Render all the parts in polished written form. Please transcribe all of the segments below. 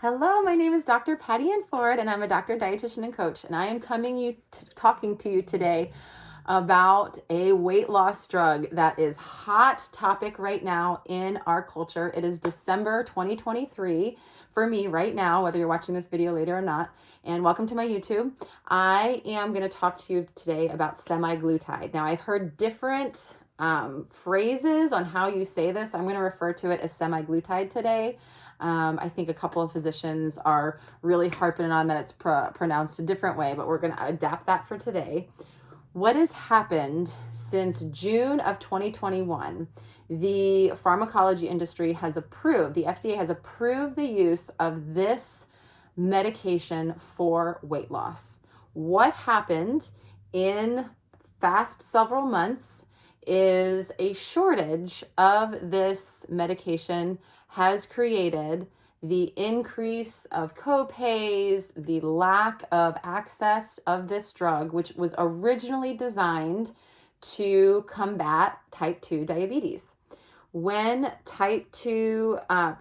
Hello, my name is Dr. Patty Ann Ford, and I'm a doctor, dietitian, and coach. And I am talking to you today about a weight loss drug that is hot topic right now in our culture. It is December 2023 for me right now, whether you're watching this video later or not. And welcome to my YouTube. I am going to talk to you today about semaglutide. Now, I've heard different phrases on how you say this. I'm going to refer to it as semaglutide today. I think a couple of physicians are really harping on that it's pronounced a different way, but we're going to adapt that for today. What has happened since June of 2021? The pharmacology industry has approved, the FDA has approved the use of this medication for weight loss. What happened in fast several months is a shortage of this medication has created the increase of copays, the lack of access of this drug, which was originally designed to combat type 2 diabetes. When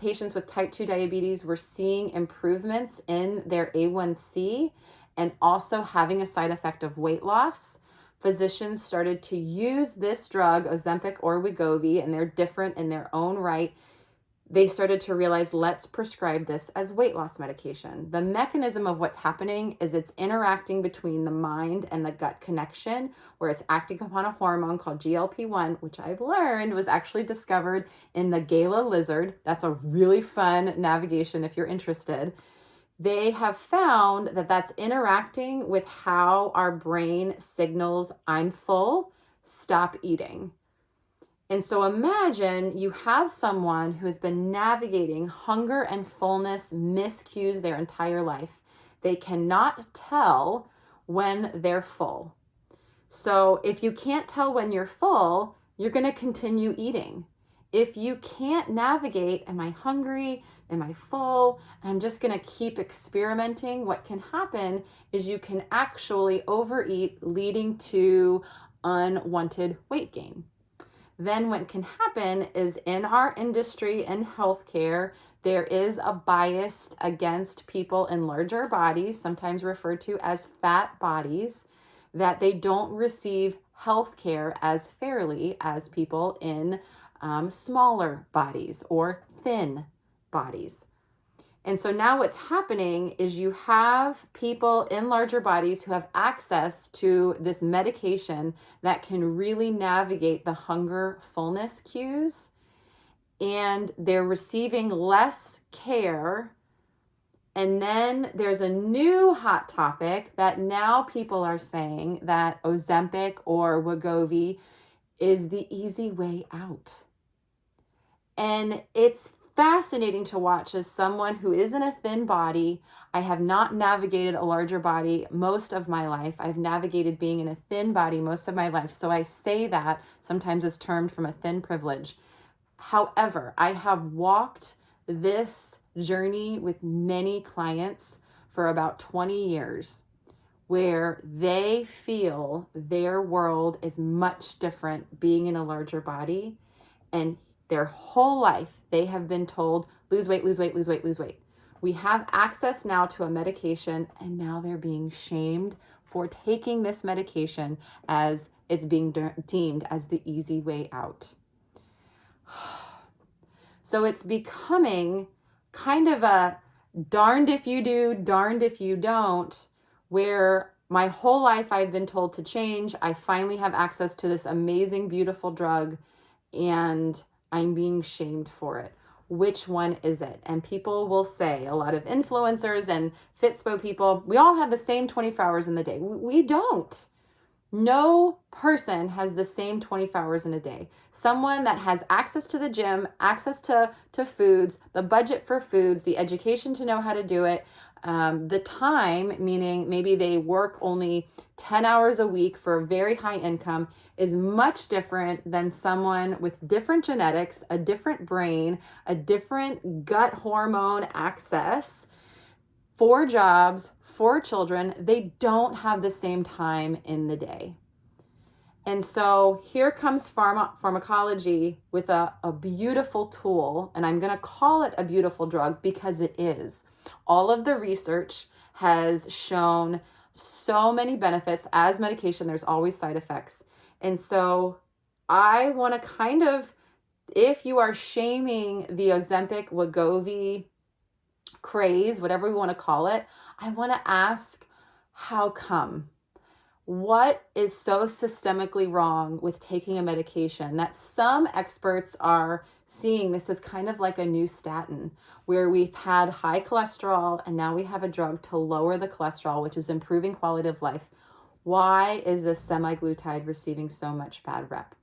patients with type 2 diabetes were seeing improvements in their A1C and also having a side effect of weight loss, physicians started to use this drug, Ozempic or Wegovy, and they're different in their own right. They started to realize, let's prescribe this as weight loss medication. The mechanism of what's happening is it's interacting between the mind and the gut connection, where it's acting upon a hormone called GLP-1, which I've learned was actually discovered in the Gala lizard. That's a really fun navigation if you're interested. They have found that that's interacting with how our brain signals, I'm full, stop eating. And so imagine you have someone who has been navigating hunger and fullness miscues their entire life. They cannot tell when they're full. So if you can't tell when you're full, you're going to continue eating. If you can't navigate, am I hungry? Am I full? I'm just going to keep experimenting. What can happen is you can actually overeat, leading to unwanted weight gain. Then what can happen is in our industry and healthcare, there is a bias against people in larger bodies, sometimes referred to as fat bodies, that they don't receive healthcare as fairly as people in smaller bodies or thin bodies. And so now what's happening is you have people in larger bodies who have access to this medication that can really navigate the hunger fullness cues, and they're receiving less care. And then there's a new hot topic that now people are saying that Ozempic or Wegovy is the easy way out. And it's fascinating to watch as someone who is in a thin body. I have not navigated a larger body most of my life. I've navigated being in a thin body most of my life. So I say that sometimes it's termed from a thin privilege. However, I have walked this journey with many clients for about 20 years where they feel their world is much different being in a larger body, and their whole life, they have been told, lose weight, lose weight, lose weight, lose weight. We have access now to a medication, and now they're being shamed for taking this medication as it's being deemed as the easy way out. So it's becoming kind of a darned if you do, darned if you don't, where my whole life I've been told to change. I finally have access to this amazing, beautiful drug, and I'm being shamed for it. Which one is it? And people will say, a lot of influencers and Fitspo people, we all have the same 24 hours in the day. We don't. No person has the same 24 hours in a day. Someone that has access to the gym, access to foods, the budget for foods, the education to know how to do it, the time, meaning maybe they work only 10 hours a week for a very high income, is much different than someone with different genetics, a different brain, a different gut hormone access, 4 jobs, 4 children. They don't have the same time in the day. And so here comes pharmacology with a beautiful tool, and I'm going to call it a beautiful drug because it is. All of the research has shown so many benefits. As medication, there's always side effects. And so I want to kind of, if you are shaming the Ozempic, Wegovy craze, whatever we want to call it, I want to ask, how come? What is so systemically wrong with taking a medication that some experts are seeing this as kind of like a new statin, where we've had high cholesterol and now we have a drug to lower the cholesterol, which is improving quality of life? Why is this semaglutide receiving so much bad rep?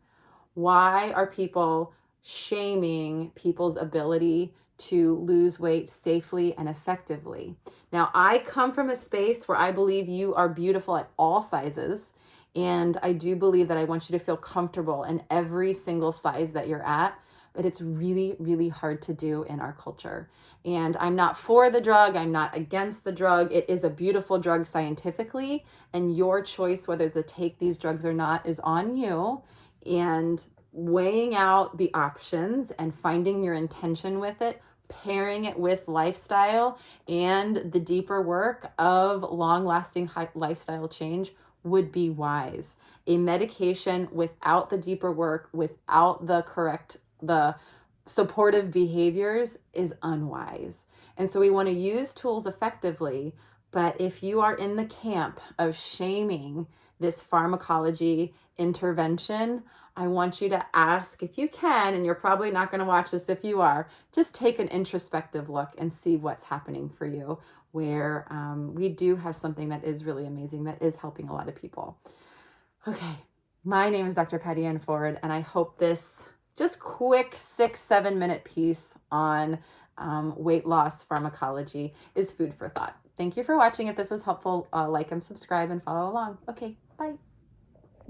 Why are people shaming people's ability to lose weight safely and effectively? Now, I come from a space where I believe you are beautiful at all sizes. And I do believe that I want you to feel comfortable in every single size that you're at. But it's really, really hard to do in our culture. And I'm not for the drug. I'm not against the drug. It is a beautiful drug scientifically. And your choice whether to take these drugs or not is on you. And weighing out the options and finding your intention with it, pairing it with lifestyle and the deeper work of long-lasting lifestyle change would be wise. A medication without the deeper work, without the supportive behaviors is unwise. And so we want to use tools effectively, but if you are in the camp of shaming this pharmacology intervention, I want you to ask, if you can, and you're probably not going to watch this if you are, just take an introspective look and see what's happening for you, where we do have something that is really amazing, that is helping a lot of people. Okay, my name is Dr. Patty Ann Ford, and I hope this just quick 6-7 minute piece on weight loss pharmacology is food for thought. Thank you for watching. If this was helpful, like and subscribe and follow along. Okay, bye.